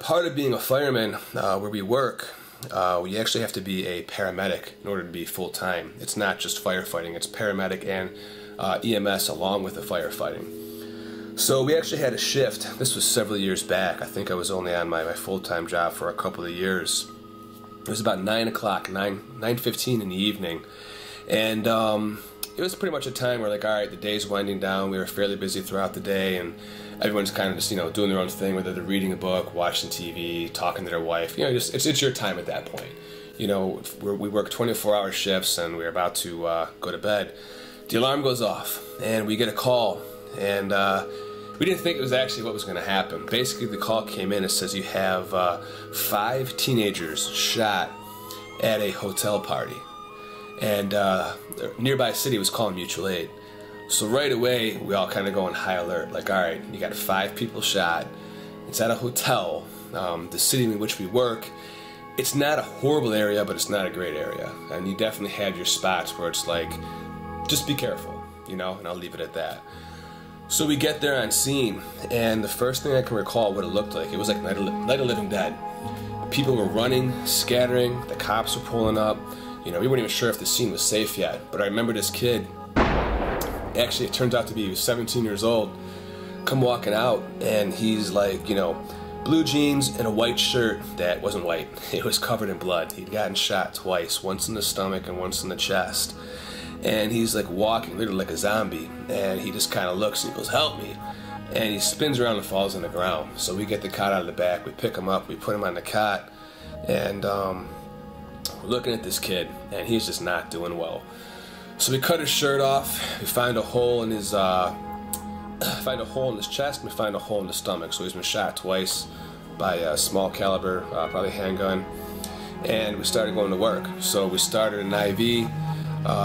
Part of being a fireman, where we work, you actually have to be a paramedic in order to be full-time. It's not just firefighting, it's paramedic and EMS along with the firefighting. So we actually had a shift. This was several years back. I think I was only on my full-time job for a couple of years. It was about 9 o'clock, 9:15 in the evening. And it was pretty much a time where, like, all right, the day's winding down. We were fairly busy throughout the day, and everyone's kind of just, doing their own thing, whether they're reading a book, watching TV, talking to their wife. Just it's your time at that point. We work 24-hour shifts, and we're about to go to bed. The alarm goes off, and we get a call, and we didn't think it was actually what was going to happen. Basically, the call came in. It says you have 5 teenagers shot at a hotel party. And a nearby city was calling mutual aid. So right away, we all kind of go on high alert. Like, all right, you got 5 people shot. It's at a hotel. The city in which we work, it's not a horrible area, but it's not a great area. And you definitely have your spots where it's like, just be careful, and I'll leave it at that. So we get there on scene, and the first thing I can recall what it looked like, it was like Night of Living Dead. People were running, scattering, the cops were pulling up. We weren't even sure if the scene was safe yet, but I remember this kid, actually it turns out to be he was 17 years old, come walking out, and he's like, blue jeans and a white shirt that wasn't white. It was covered in blood. He'd gotten shot twice, once in the stomach and once in the chest. And he's like walking, literally like a zombie, and he just kind of looks and he goes, "Help me." And he spins around and falls on the ground. So we get the cot out of the back, we pick him up, we put him on the cot, and we're looking at this kid, and he's just not doing well. So we cut his shirt off. We find a hole in his, chest. And we find a hole in the stomach. So he's been shot twice by a small caliber, probably handgun. And we started going to work. So we started an IV.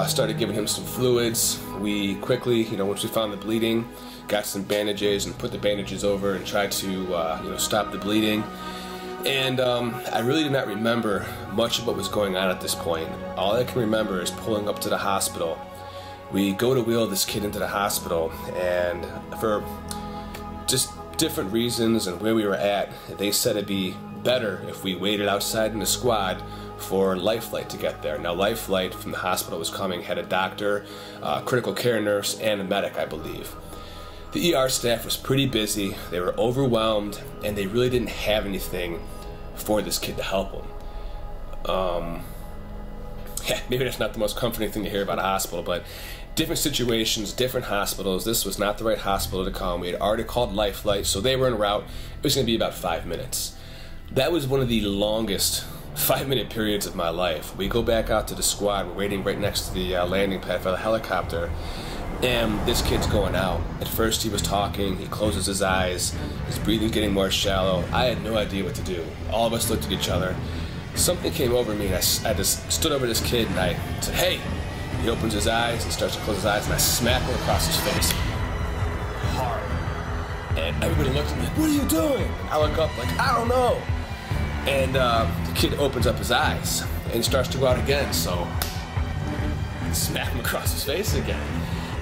Started giving him some fluids. We quickly, once we found the bleeding, got some bandages and put the bandages over and tried to, stop the bleeding. And I really do not remember much of what was going on at this point. All I can remember is pulling up to the hospital. We go to wheel this kid into the hospital, and for just different reasons and where we were at, they said it'd be better if we waited outside in the squad for Life Flight to get there. Now, Life Flight from the hospital was coming, had a doctor, critical care nurse, and a medic, I believe. The ER staff was pretty busy, they were overwhelmed, and they really didn't have anything for this kid to help him. Maybe that's not the most comforting thing to hear about a hospital, but different situations, different hospitals. This was not the right hospital to call. We had already called Life Flight, so they were en route. It was going to be about 5 minutes. That was one of the longest 5-minute periods of my life. We go back out to the squad. We're waiting right next to the landing pad for the helicopter. And this kid's going out. At first he was talking, he closes his eyes, his breathing's getting more shallow. I had no idea what to do. All of us looked at each other. Something came over me, and I just stood over this kid and I said, "Hey." He opens his eyes, he starts to close his eyes, and I smack him across his face. Hard. And everybody looked at me like, "What are you doing?" I look up like, "I don't know." And the kid opens up his eyes and starts to go out again, so I smack him across his face again.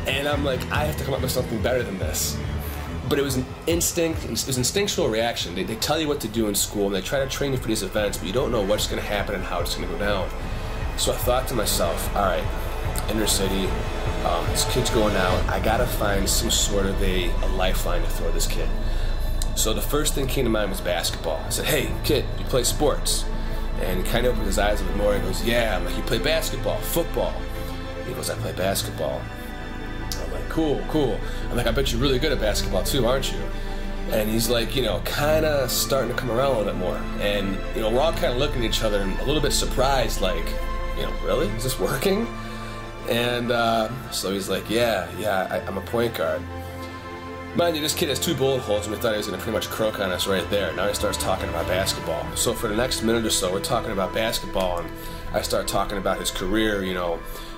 And I'm like, I have to come up with something better than this. But it was an instinct, it was an instinctual reaction. They tell you what to do in school, and they try to train you for these events, but you don't know what's going to happen and how it's going to go down. So I thought to myself, all right, inner city, this kid's going out, I got to find some sort of a lifeline to throw this kid. So the first thing came to mind was basketball. I said, "Hey, kid, you play sports?" And he kind of opened his eyes a bit more and goes, "Yeah." I'm like, "You play basketball, football?" He goes, "I play basketball." I'm like, cool. I'm like, "I bet you're really good at basketball too, aren't you?" And he's like, kind of starting to come around a little bit more. And, we're all kind of looking at each other and a little bit surprised, like, really? Is this working? And so he's like, yeah, I'm a point guard. Mind you, this kid has 2 bullet holes, and we thought he was going to pretty much croak on us right there. Now he starts talking about basketball. So for the next minute or so, we're talking about basketball, and I start talking about his career,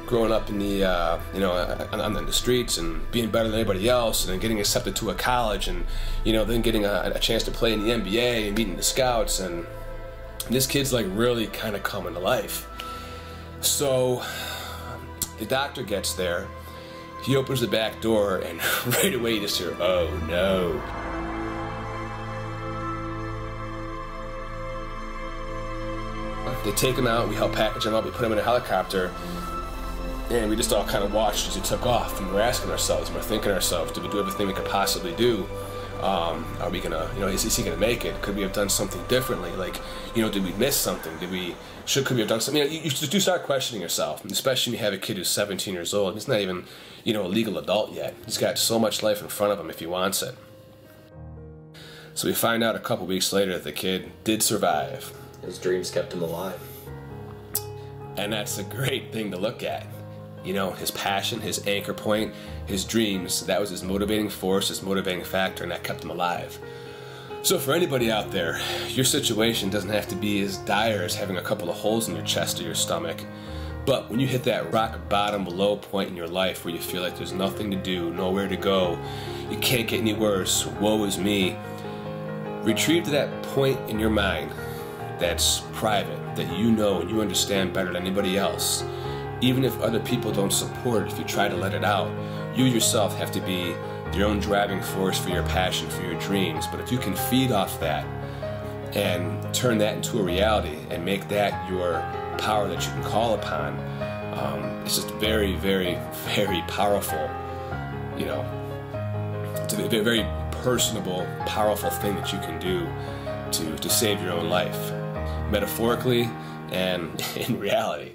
growing up in the, on the streets and being better than anybody else, and then getting accepted to a college, and, then getting a chance to play in the NBA and meeting the scouts, and this kid's like really kind of coming to life. So the doctor gets there. He opens the back door, and right away you just hear, "Oh no." they take him out, we help package him up, we put him in a helicopter, and we just all kind of watched as he took off, and we're asking ourselves, and we're thinking to ourselves, did we do everything we could possibly do? Are we gonna, is he gonna make it? Could we have done something differently? Like, did we miss something? Could we have done something? You just do start questioning yourself, especially when you have a kid who's 17 years old. He's not even, a legal adult yet. He's got so much life in front of him if he wants it. So we find out a couple weeks later that the kid did survive. His dreams kept him alive. And that's a great thing to look at. His passion, his anchor point, his dreams, that was his motivating force, his motivating factor, and that kept him alive. So for anybody out there, your situation doesn't have to be as dire as having a couple of holes in your chest or your stomach. But when you hit that rock bottom low point in your life where you feel like there's nothing to do, nowhere to go, you can't get any worse, woe is me, retrieve to that point in your mind that's private, that you know and you understand better than anybody else. Even if other people don't support it, if you try to let it out, you yourself have to be your own driving force for your passion, for your dreams. But if you can feed off that and turn that into a reality and make that your power that you can call upon, it's just very, very, very powerful. It's a very, very personable, powerful thing that you can do to save your own life, metaphorically and in reality.